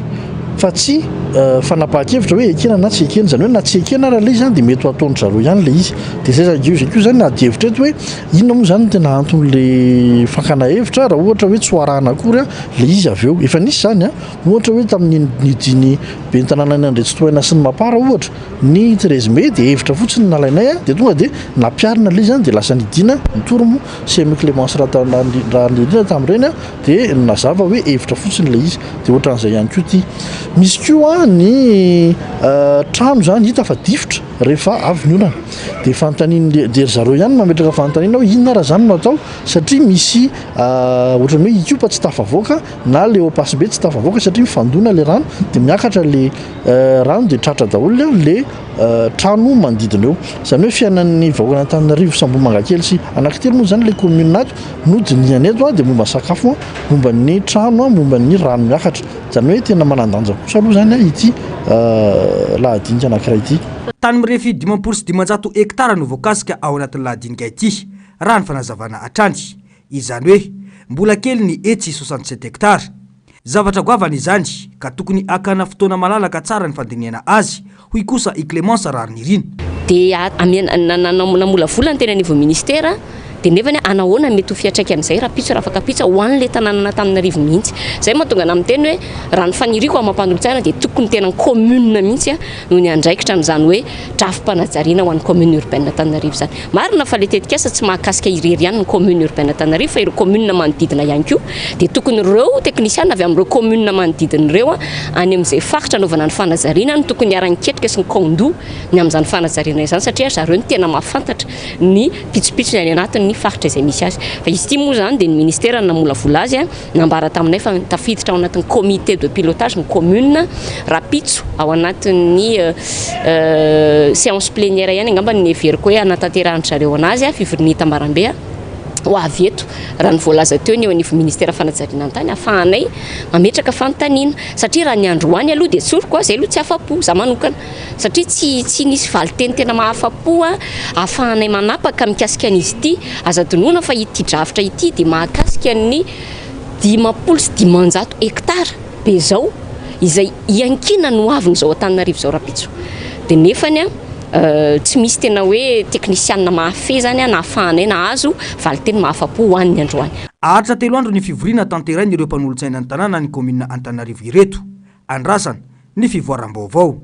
fa tsy fanapahan-kevitra hoe ekena na tsy ekena zany hoe na tsy ekena raha le zany de mety ho ataon'ny zareo ihany le izy. De zay zany zany ady hevitra eto hoe inona moa zany tena anton'le fakana hevitra raha ohatra hoe tsy ho arahana akory le izy avy eo. Efa nisy zany ohatra hoe tamin'ny nidiny ben'ny tanàna ny Andretsotoaina sy ny Mapara ohatra ny 13 mai de hevitra fotsiny nalainay de tonga de nampiarina le zany de lasa nidina Ntormo sy Aimé Clémence Rahanidina tamin'ireny de nazava hoe hevitra fotsiny le izy de ohatran'izay ihany koa ty. Misy koa ny trano zany hita fa difotra rehefa avy ny onana de fanontaniana de zareo ihany mametraka fanontaniana hoe inona raha zany no atao satria misy ohatrany hoe ikopa tsy tafavoaka na le Opasimbe tsy tafavoaka satria mifandona le rano de miakatra le rano de tratra daholo le trano manodidina eo. Zany hoe fiainan'ny vahoaka Antananarivo Sambomangakely sy anankitelo moa zany le commune nato no dinihany eto de momba sakafo momba ny trano momba ny rano miakatra zany hoe tena manandanja kosa aloha zany ity lahadinika anankiray ity. Tany mirefy 500 sy 500 hektara no voakasika ao anatin'ny lahadinika ity raha ny fanazavana atrany. Izany hoe mbola kely ny etsy 67 hektara. Zavatra goavana izany ka tokony akana fotoana malalaka tsara ny fandinihana azy hoy kosa i Clémence Rahanirina. De namola volany tena niveau ministère de nefa anahoana mety ho fiatraikan'izay raha pitso raha afaka pitso ho an'le tanàna Antananarivo mihitsy. Zay mahatonga ana miteny hoe raha ny faniriko amampandrotsahana de tokony tena commune mihitsy no ny andraikitra n'izany hoe drafim-panajariana ho an'ny commune urbaine Antananarivo zany. Marina fa le tetikasa tsy mahakasika irery ihany ny commune urbaine Antananarivo fa ireo commune manodidina ihany koa de tokony ireo teknisiana avy amin'ireo commune manodidina ireo any amin'izay faritra anaovana ny fanajariana no tokony hiara-niketrika sy ny kondo ny amin'izany fanajariana izany satria zareo ny tena mahafantatra ny pitsopitso any anatiny faritra izay misy azy. Fa izy ity moa zany de ny ministère namola vola azy nambara taminay fa tafiditra ao anatin'ny comité de pilotage ny commune rapitso ao anatin'ny séance plénière ihany angamba ny everiko hoe anatanterahany zareo anazy fivoriany Tambarambe ho avy eto raha ny voalaza teo ny eo anivy ministère fanajariana antany afahanay mametraka fanontaniana satria raha ny androany aloha de tsoriko zay aloha tsy afapo za manokana satria tsy nisy valiteny tena mahafapo afahanay manapaka mikasika an'izy ity aza donona fa ity drafitra ity de mahakasika ny 500 sy 500 hektara be zao izay iankina no aviny zao Antananarivo zao rapitso de nefany tsy misy tena hoe teknisianina mahafehy zany na afahanay na azo valiteny mahafapo ho an'ny androany. Aritra 3 andro ny fivoriana tanterainy ireo mpanolotsaina ny tanàna ny commune Antananarivo ireto. Andrasana ny fivoaram-baovao.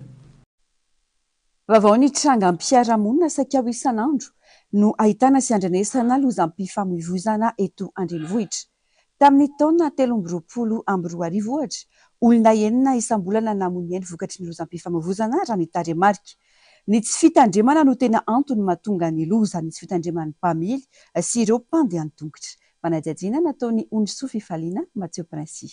Vaovao ny trangam-piarahamonina sakao isan'andro no ahitana sy andrenesana lozam-pifamoivoizana eto Andrenivohitra. Tamin'ny taona 2020 ohatra, olona 9 isam-bolana namony eny vokatry ny lozam-pifamoivoizana raha ny taremarika. Ny tsy fitandremana no tena antony mahatonga ny loza ny tsy fitandreman'ny mpamily sy ireo mpandeha an-tongotra. Manadihadiana nataony Ondrosoa Fifaliana Matheo Princy.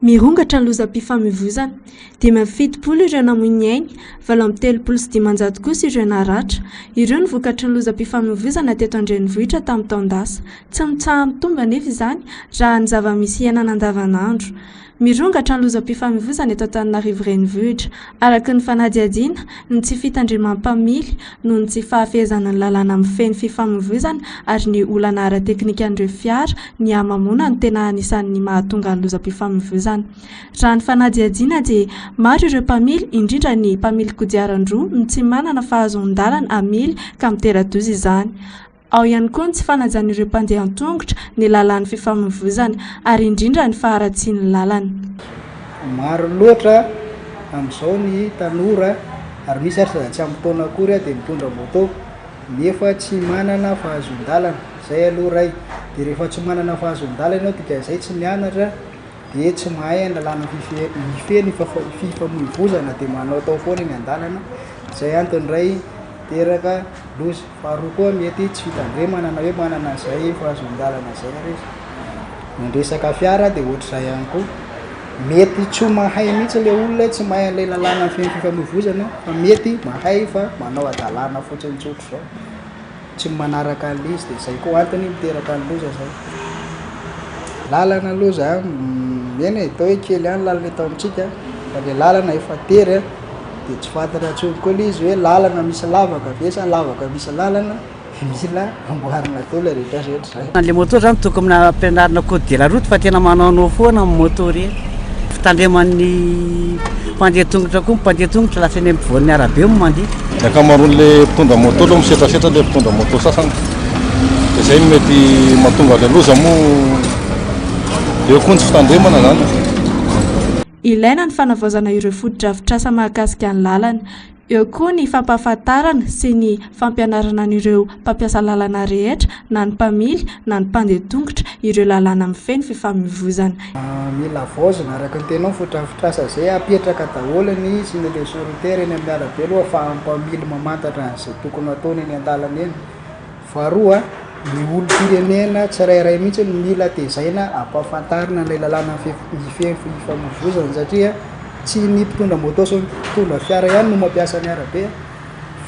Mirongatra ny lozam-pifamoivoizana dia mafitopolo ireo namony ainy 730 sy 500 kosa ireo naratra. Ireo ny vokatry ny lozam-pifamoivoizana teto Andrenivohitra tamin'ny taon-dasa. Tsy mitsaha mitomba nefa izany raha ny zava-misy iainana andavanandro. Mirongatra ny lozam-pifamoivoizana eto Antananarivo renivohitra araka ny fanadihadiana ny tsy fitandreman'ny-mpamily noho ny tsy fahafehezana ny lalàna mifeny fifamoivoizana ary ny olana ara-teknika an'ireo fiara ny amamoana ny tena anisan'ny mahatonga ny lozam-pifamoivoizana. Raha ny fanadihadiana dia maro ireo mpamily indrindra ny mpamily kodiaran-droa no tsy manana fahazon-dalana amily ka mitera-doza izany. Ao ihany koa ny tsy fanajan'ireo mpandeha an-tongotra ny lalàn'ny fifamoivoizana ary indrindra ny faharatsian'ny lalàna. Maro loatra amin'izao ny tanora ary misy ary tsy amin'ny taona akory dia mitondra moto nefa tsy manana fahazon-dalana. Zay aloha ray dia rehefa tsy manana fahazon-dalana ianao dia izay tsy mianatra dia tsy mahay ny lalàna mifeny fifamoivoizana dia manao tao foana ny an-dalana. Zay antony ray teraka loza. Faharoa koa mety tsy fitandremana na hoe manana izay fahazon-dalana zay rehefa. Ny resaka fiara dia ohatr'izay ihany koa mety tsy mahay mihitsy le olona tsy mahay an'ilay lalàna fifamoivoizana fa mety mahay fa manao adalàna fotsiny tsotro zao tsy manaraka an'le izy dia zay koa antony miteraka ny loza zao lalana aloha za eny atao hoe kely any lalana atao amintsika fa le lalana efa tery dia tsy fantatra tsony koa le izy hoe lalana misy lavaka vesa lavaka misy lalana mila amboarina tao le rehetra rehetra zay le moto zany toko amina ampianarina code de la route fa tena manaonao foana amin'ny moto reny fitandreman'ny mpandeha tongotra koa mpandeha tongotra lasa eny ampovoan'ny arabe mandeha ny akamaroan'le mpitondra moto aloha misetrasetra le mpitondra moto sasany dia zay mety mahatonga le loza moa eo koa tsy fitandremana zany ilaina ny fanavaozana ireo fotodrafitrasa mahakasika ny lalana eo koa ny fampahafantarana sy ny fampianarana an'ireo mpampiasa lalana rehetra na ny mpamily na ny mpandeha tongotra ireo lalàna mifeny fifamoivoizana mila vaozana araka ny tenao fotodrafitrasa zay apetraka daholany sy ny le sorotera eny amin'ny arabe aloha fa mpamily mamantatra an'izay tokony ataony eny an-dalana eny faharoa ny olo-pirenena tsirairay mihitsy ny mila tezaina ampahafantarina ilay lalàna mifeny fifamoivoizana satria tsy ny mpitondra moto sy mpitondra fiara ihany no mampiasa ny arabe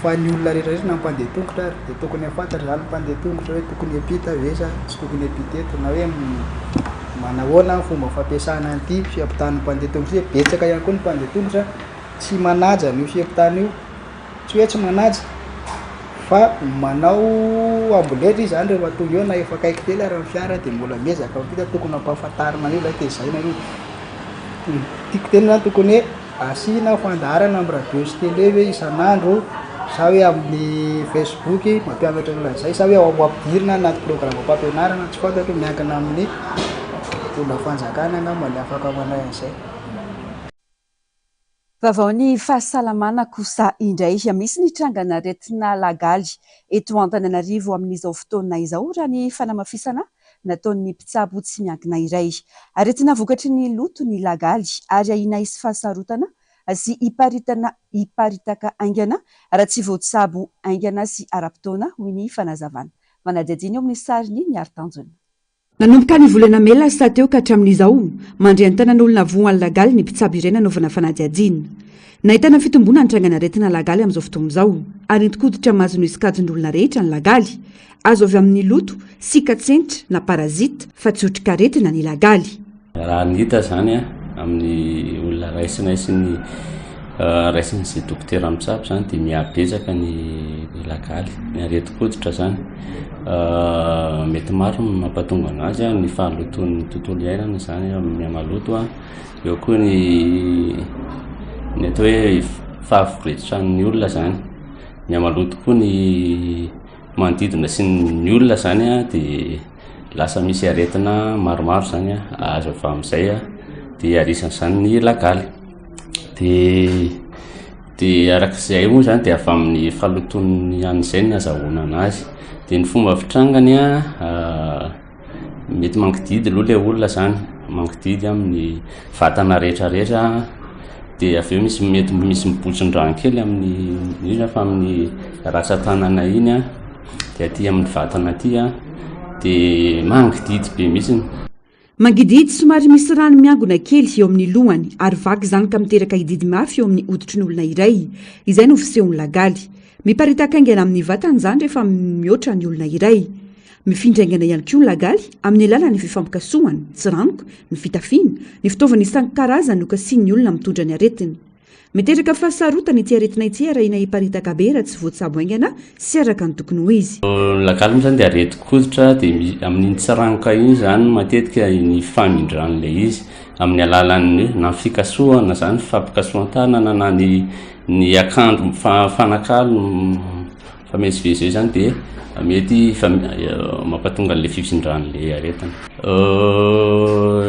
fa ny olona rehetrarehetra na mpandeha tongotra dia tokony afantatra zany mpandeha tongotra hoe tokony epita vesa tsy tokony epita eto na hoe manahoana fomba fampiasana an'ity fiampitany mpandeha tongotra hoe betsaka ihany koa ny mpandeha tongotra tsy manaja ny fiampitany io tsy hoe tsy manaja fa manao amboletra izy zany rehefa tonga eo na efa kaiky tely ary ny fiara dia mbola miezaka mpita tokony ampahafantarina an'io ilay tezaina io tiako teny zany tokony hoe asina fandaharana amin'ny radio sy tele hoe isan'andro sa hoe amin'ny facebook mampianatra n'olazay sa hoe ampidirina anaty programme mpampianarana tsy fantatra miankina amin'ny olona fanjakana angambany afaka manay an'izay vavao ny fahasalamana kosa indray misy ny trangana retina lagaly eto Antananarivo amin'izao fotoana izao raha ny fanamafisana nataon'ny mpitsabo tsy miankina iray aretina vokatry ny loto ny lagaly ary ahina isy fahasarotana sy hiparitaka aingana raha tsy voatsabo aingana sy ara-potoana hoy ny fanazavana manadihadiny eo amin'ny sariny ny ari-tanjona nanomboka ny volana May lasa teo ka hatramin'izao mandray ny tanan'olona voan'ny lagaly ny mpitsabo iray nanaovana fanadihadiana nahitana fitombona ny trangana aretina lagaly amin'izao fotoana izao ary nitokoditra mahazo no isikajin'olona rehetra ny lagaly azo avy amin'ny loto sikatsentra na parazita fa tsy otrika aretina ny lagaly raha ny hita zany amin'ny olona raisina sy ny raisina izay dokotera mitsabo zany dia mihabezaka ny lagaly ny areti-koditra zany mety maro mampatonga anazy ny fahaloton'ny tontolo iainana zany amin'ny amaloto eo koa ny atao hoe fahaforetran'ny olona zany ny amaloto koa ny manodidina sy ny olona zany dia lasa misy aretina maromaro zany azo avy amin'izay dia arisan'izany ny lagaly dia arak'izay moa zany dia avy amin'ny fahaloton'ny an'izay ny azahoana anazy dia ny fomba fitrangany mety mangididy aloha ilay olona zany mangididy amin'ny vatana rehetrarehetra dia avy eo mety misy mibotsin-drano kely amin'ny ina fa amin'ny ratsan-tanana iny dia aty amin'ny vatana aty dia mangididy be mihitsiny mangididy somary misy rano miangona kely eo amin'ny lohany ary vaky zany ka miteraka hididy mafy eo amin'ny hoditry ny olona iray izay no fisehon'ny lagaly miparitaka aingana amin'ny vatany zany rehefa mihoatra ny olona iray mifindraingana ihany koa ny lagaly amin'ny alalan'ny fifampikasohany tsy ranoko ny fitafiana ny fitaovana isan-karazany no kasian'ny olona mitondra ny aretina miteraka fahasarotana ity aretina ity arahina hiparitaka be raha tsy voatsabo aingana sy araka ny tokony ho izy lagaly moa zany dia areti-koditra dia amin'iny tsy rangoka iny zany matetika ny famindran'ilay izy amin'ny alalan'ny na fikasohana zany fampikasohan-tanana na ny akanjo fanakalo famezivezy eo zany dia mety mampatonga an'ilay fifindran'ilay aretina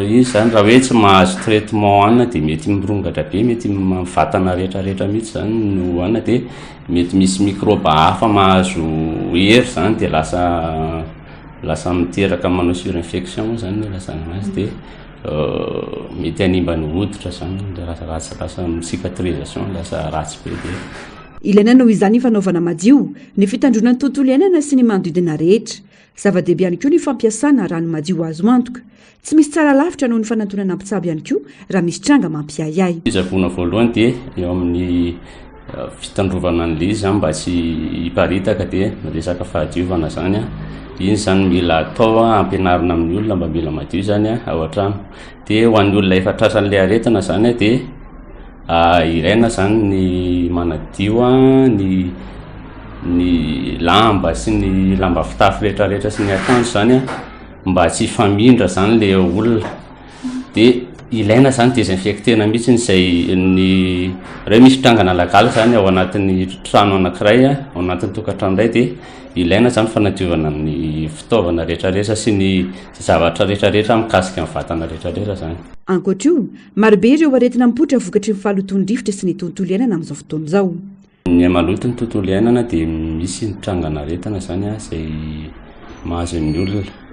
izy zany raha hoe tsy mahazo traitement anina dia mety mirongatra be mety vatana rehetrarehetra mihitsy zany no anina dia mety misy microbe hafa mahazo hery zany dia lasa miteraka manao surinfection zany no lasana anazy dia mety hanimba ny hoditra zany lasa cicatrisation lasa ratsy be dia ilaina noho izany fanaovana madio ny fitandrona ny tontolo iainana sy ny manodidina rehetra zava-dehibe ihany koa ny fampiasana rano madio azo antoka tsy misy tsara lavitra noho ny fanantonana ampitsabo ihany koa raha misy tranga mampiayay izavona voalohany dia eo amin'ny fitandrovana an'le izy zany mba tsy hiparitaka dia resaka fahadiovana zany a iny zany mila atao ampianarina amin'ny olona mba mila madio zany a ao an-trano dia ho an'ny olona efa tratran'le aretina zany a dia ilaina zany ny manadio ny lamba sy ny lamba fitafy rehetrarehetra sy ny akanjo zany a mba tsy famindra zany le olona dia ilaina zany désinfectena mihitsy izay ny raha misy trangana lagaly zany ao anatin'ny trano anankiray ao anatin'ny tokantrano iray dia ilaina zany fanadiovana ny fitaovana rehetrarehetra sy ny zavatra rehetrarehetra mikasika ny vatana rehetrarehetra zany. Ankoatra io marobe ireo aretina mipoitra vokatry ny fahaloton-drivotra sy ny tontolo iainana amin'izao fotoana izao. Ny maloto ny tontolo iainana dia misy ny trangana aretina zany a izay mahazo ny olona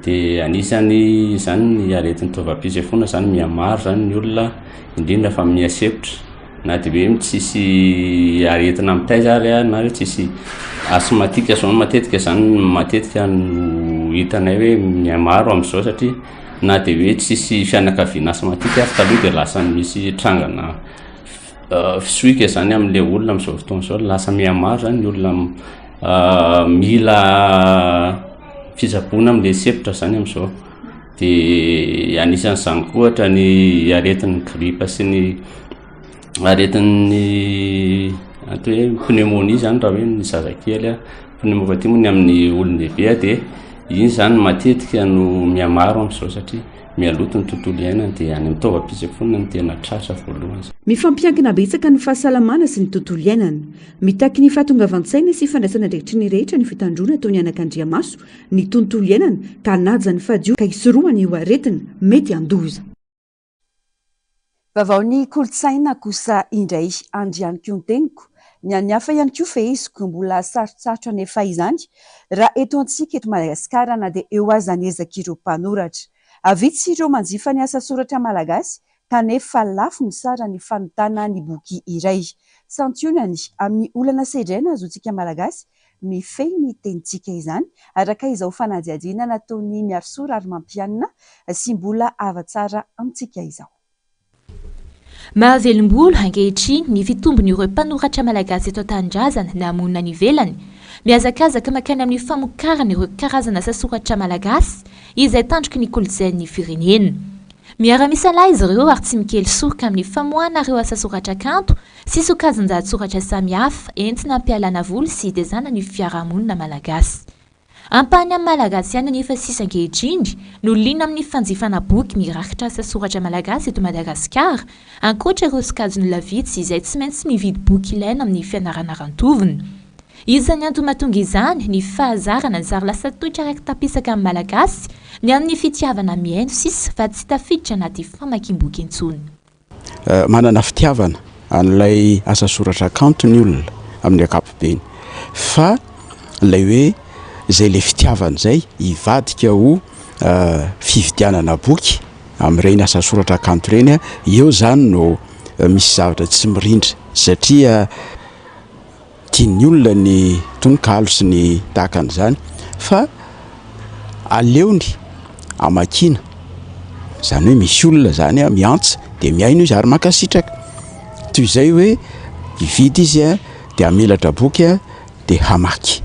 dia anisany zany ny aretin'ny tovam-pisefona zany mihamaro zany ny olona indrindra fa mihasepotra na dia hoe tsisy aretina amitaiza ary na hoe tsisy asmatika zao matetika zany matetika no hitanay hoe mihamaro amin'izao satria na dia hoe tsisy fianakaviana asmatika ary taloha dia lasa misy trangana fisoika zany amin'ilay olona amin'izao fotoana izao lasa mihamaro zany ny olona mila fisaboana amin'ilay sepotra zany amin'izao dia anisan'izany koa ohatra ny aretin'ny gripa sy ny aretin'ny atao hoe pneumonie zany raha hoe ny zazakely a pneumopathie moa ny amin'ny olon-dehibe dia iny zany matetika no mihamaro amin'izao satria mialoto ny tontolo iainana dia any amin'ny taovam-pisefona ny tena tratra voalohany. Mifampiankina betsaka ny fahasalamana sy ny tontolo iainana mitaky ny fahatongavan-tsaina sy fandraisana andraikitry ny rehetra ny fitandrona toy ny anakandriamaso ny tontolo iainana ka naja ny fadio ka hisorohany eo aretina mety andoza. Vavaony kolotsaina kosa indray andrianiko ny teniko ny hafa ihany koa feheziko mbola sarotsarotra nefa izany raha eto antsika eto Madagasikara na dia eo aza ny ezaka ireo mpanoratra avitsy ireo manjifa ny asa soratra malagasy kanefa lafo ny sara ny fanotana ny boky iray santionany amin'ny olana sedraina azontsika malagasy mifehy ny tenitsika izany araka izao fanadihadiana nataony miarosora ary mampianina sy mbola avatsara amintsika izao. Mahavelom-bolo ankehitriny ny fitombon'ireo mpanoratra malagasy eto an-tanindrazana na monina ny ivelany miazakazaka makany amin'ny famokarana ireo karazana asa soratra malagasy izay tandroky ny kolontsain'ny firenena. Miara-misalahy izy ireo ary tsy mikely soroka amin'ny famoahana ireo asa soratra kanto sy sokajin-jady soratra samihafa entina ampialana voly sy hidezana ny fiarahamonina malagasy. Ampahany amin'ny malagasy ihany nefa sisa ankehitriny no liana amin'ny fanjifana boky mirakitra asa soratra malagasy eto Madagasikara ankoatra ireo sokajin'olona vitsy izay tsy maintsy mividy boky ilaina amin'ny fianarana rantovina. Izany antony mahatonga izany ny fahazarana ny zary lasa toetra raiky tapisaka amin'ny malagasy ny amin'ny fitiavana mihaino sisa fa tsy tafiditra anaty famakiam-boky intsony. Manana fitiavana an'ilay asa soratra kanto ny olona amin'ny ankapobeny fa ilay hoe izay le fitiavana izay hivadika ho fividianana boky amin'ireny asa soratra kanto ireny eo zany no misy zavatra tsy mirindra satria tian'ny olona ny tononkalo sy ny tahakan'izany fa aleony amakiana zany hoe misy olona zany miantsa dia miaino izy ary mankasitraka toy izay hoe hividy izy dia hamelatra boky dia hamaky.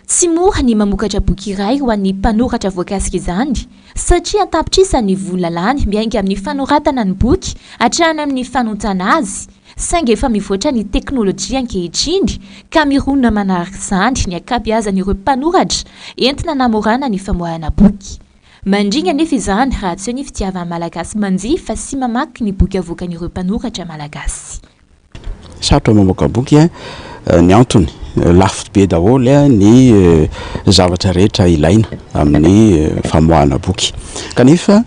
Tsy mora ny mamokatra boky iray ho an'ny mpanoratra voakasika izany satria antapitrisany ny volalany miainga amin'ny fanoratana ny boky hatrany amin'ny fanontana azy saingy efa mivoatra ny teknôlôjia ankehitriny ka mirona manaraka izany ny akabeazan'ireo mpanoratra entina namorana ny famoahana boky. Mandringa nefa izany raha tsy ny fitiavana malagasy manjifa sy mamaky ny boky avoakan'ireo mpanoratra malagasy. Sarotra mamoaka boky ny antony lafo be daholo ny zavatra rehetra ilaina amin'ny famoahana boky kanefa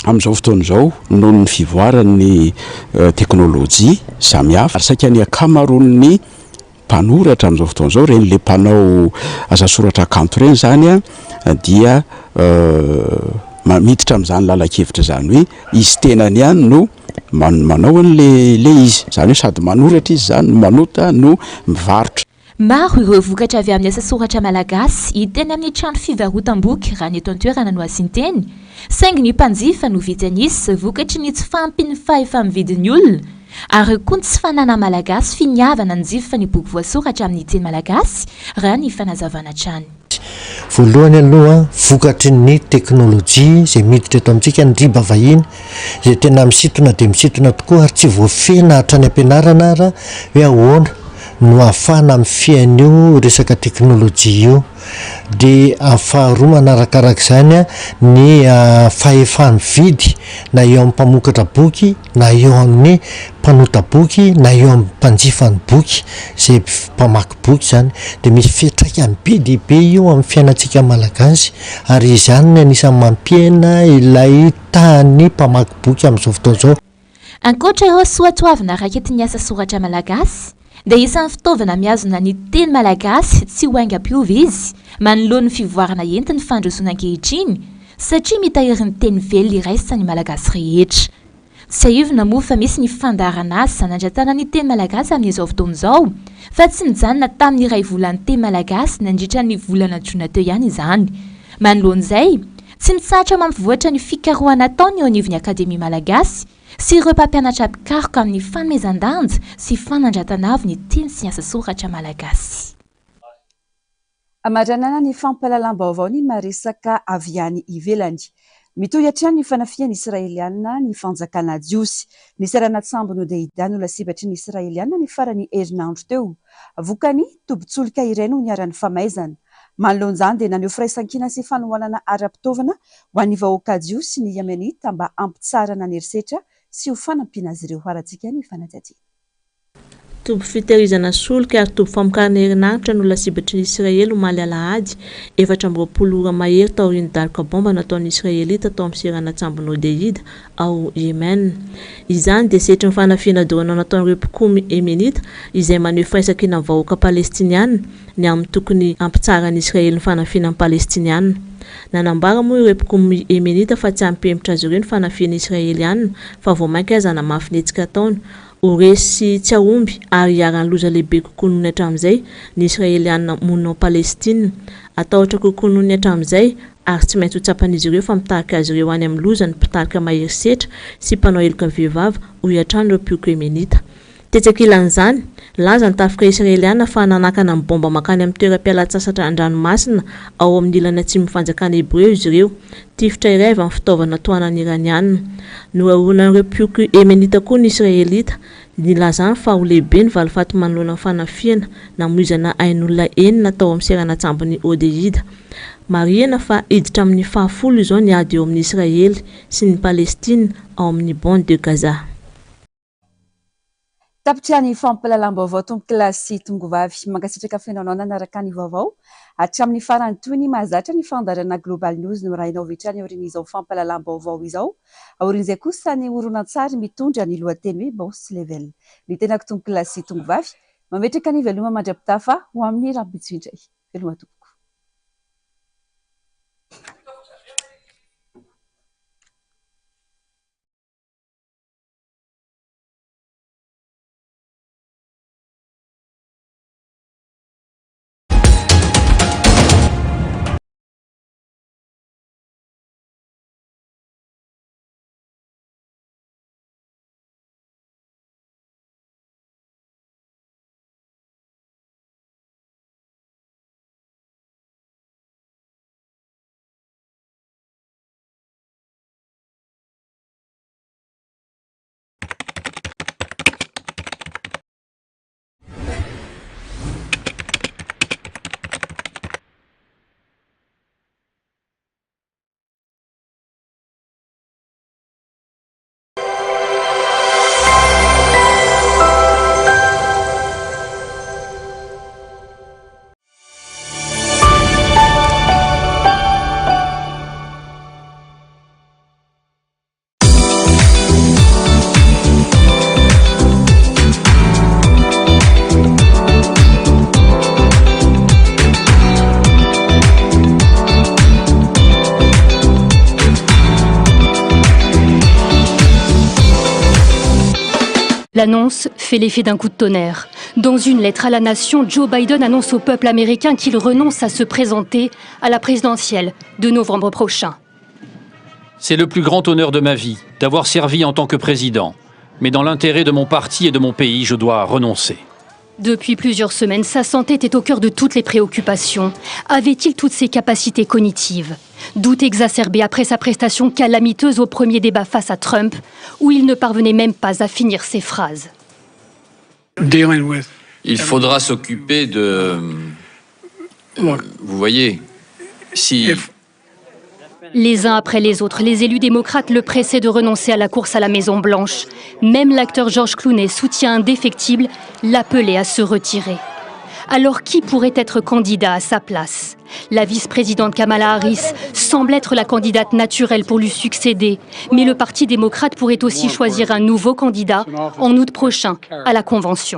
amin'izao fotoana izao noho ny fivoaran'ny teknôlôjia samihafa ary saika ny akamaroan'ny mpanoratra amin'izao fotoana izao reny le mpanao asa soratra kanto ireny zany dia mamiditra amin'izany lalakevitra zany hoe izy tenany ihany no manao an'le izy zany hoe sady manoratra izy zany no manota no mivarotra. Maro ireo vokatra avy amin'ny asa soratra malagasy hiteny amin'ny trano fivarotam-boky raha ny eto an-toerana no asinteny saingy ny mpanjifa no vidy anisy vokatry ny tsy fampiny fahefa-mividin'ny olona ary koa tsy fanana malagasy finiavana ny jifa ny boky voasoratra amin'ny teny malagasy raha ny fanazavana trany. Voalohany aloha vokatry ny teknôlôjia izay miditra eto amintsika ny riba vahiny izay tena misintona dia misintona tokoa ary tsy voafena hatrany ampianarana ara hoe ahoana no ahafahana amin'ny fiain'io resaka teknôlôjia io dia ahafaharoa manarakaraka izany a ny fahefany vidy na eo amin'ny mpamokatra boky na eo amin'ny mpanota boky na eo amin'ny mpanjifa ny boky izay mpamaky boky zany dia misy fiatraikany be dia be io amin'ny fiainantsika malagasy ary izany ny anisan'ny mampiaina ilay tany mpamaky boky amin'izao fotoana izao. Ankoatra ireo soatoavina raketiny asa soratra malagasy dia isan'ny fitaovana miazona ny teny malagasy tsy ho aingam-piova izy manoloan'ny fivoarana entiny fandrosoana ankehitriny satria mitahiry ny teny velona iraisan'ny malagasy rehetra. Tsy aivina moa fa misy ny fandarana azy sanandratana ny teny malagasy amin'izao fotoana izao fa tsy mijanona tamin'ny iray volan'ny teny malagasy nandritra ny volana jona teo ihany izany. Manoloan'izay tsy mitsahatra mampivoatra ny fikarohana ataony eo anivon'ny akademia malagasy sy ireo mpampianatra mpikaroka amin'ny fanomezan-danja sy fanandratana avy ny teny sy asa soratra malagasy. Amaranana ny fampahalalam-baovao ny maresaka avy any ivelany. Mitohy hatrany ny fanafian'ny Israeliana ny fanjakana jiosy. Ny Seranatsambo no Deida no lasibatry ny Israeliana ny farany herinandro teo. Vokany tobin-tsolika iray no niaran'ny famaizana. Manoloan'izany dia naneho firaisan-kina sy fanohanana ara-pitaovana ho an'ny vahoaka jiosy ny Yemenita mba ampitsarana ny herisetra sy ho fanampiana azy ireo. Harantsika ny fanadihadiana. Toby fitehirizana solika ary toby famokarana herinaratra no lasibatry ny Israely omaly alahady 420 ora mahery taorian'ny daroka bomba nataon'ny Israelita tao amin'ny Seranatsambo Deida ao Yemen. Izany dia setry ny fanafiana dorana nataon'ireo mpikomy Yemenita izay maneho firaisan-kina amin'ny vahoaka palestiniana ny amin'ny tokony ampitsarany Israely ny fanafiana palestiniana. Nanambara moa ireo mpikomy Yemenita fa tsy ampemitra azy ireo ny fanafiana Israeliana fa vao mainka aza namafinetsika taona oresy tsy aomby ary hiarany loza lehibe kokoa noho ny hatramin'izay ny Israeliana monina Palestina. Atahotra kokoa noho ny hatramin'izay ary tsy maintsy ho tsapan'izy ireo fa mitarika azy ireo any amin'ny loza ny mpitarika mahery setra sy mpanao heloka vehivavy ho hiatrany ireo mpioka Yemenita. Tetsakilan'izany laza ny tafika Israeliana fa nanakana amin'ny bomba makany amin'ny toeram-pialatsasatra an-dranomasina ao amin'ny ilany atsimo fanjakana Hebreo izy ireo. Tifitra iray avy amin'ny fitaovana tohanan'ny Iraniana. Noharonan'ireo mpioka Yemenita koa ny Israelita nilazany fa ho lehibe ny valifaty manoloana ny fanafiana namoizana ain'olona enina tao amin'ny Seranatsambo Deida. Marihana fa hiditra amin'ny 10 izao ny ady eo amin'ny Israely sy ny Palestina ao amin'ny bande de Gaza. Tapitra ny fampahalalam-baovao tombo-kilasy tongovavy mankasitraka fiainanao nanaraka ny vaovao hatramin'ny farany toy ny mahazatra ny fandarana Global News no rainao vitrany aorin'izao fampahalalam-baovao izao. Aorin'izay kosa ny horonan-tsary mitondra ny lohateny hoe Boss Level. Ny tenako tombo-kilasy tongovavy mametraka ny veloma mandrapitafa ho amin'ny rabitsindray. Veloma tompoko. l'annonce fait l'effet d'un coup de tonnerre. Dans une lettre à la nation, Joe Biden annonce au peuple américain qu'il renonce à se présenter à la présidentielle de novembre prochain. C'est le plus grand honneur de ma vie, d'avoir servi en tant que président. Mais dans l'intérêt de mon parti et de mon pays, je dois renoncer. Depuis plusieurs semaines, sa santé était au cœur de toutes les préoccupations. Avait-il toutes ses capacités cognitives? Doute exacerbé après sa prestation calamiteuse au premier débat face à Trump, où il ne parvenait même pas à finir ses phrases. Il faudra s'occuper de... Vous voyez, si... Les uns après les autres, les élus démocrates le pressaient de renoncer à la course à la Maison-Blanche. Même l'acteur George Clooney, soutien indéfectible, l'appelait à se retirer. Alors qui pourrait être candidat à sa place? La vice-présidente Kamala Harris semble être la candidate naturelle pour lui succéder. Mais le Parti démocrate pourrait aussi choisir un nouveau candidat en août prochain à la Convention.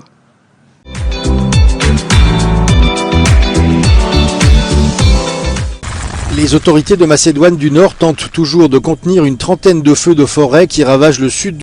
Les autorités de Macédoine du Nord tentent toujours de contenir une trentaine de feux de forêt qui ravagent le sud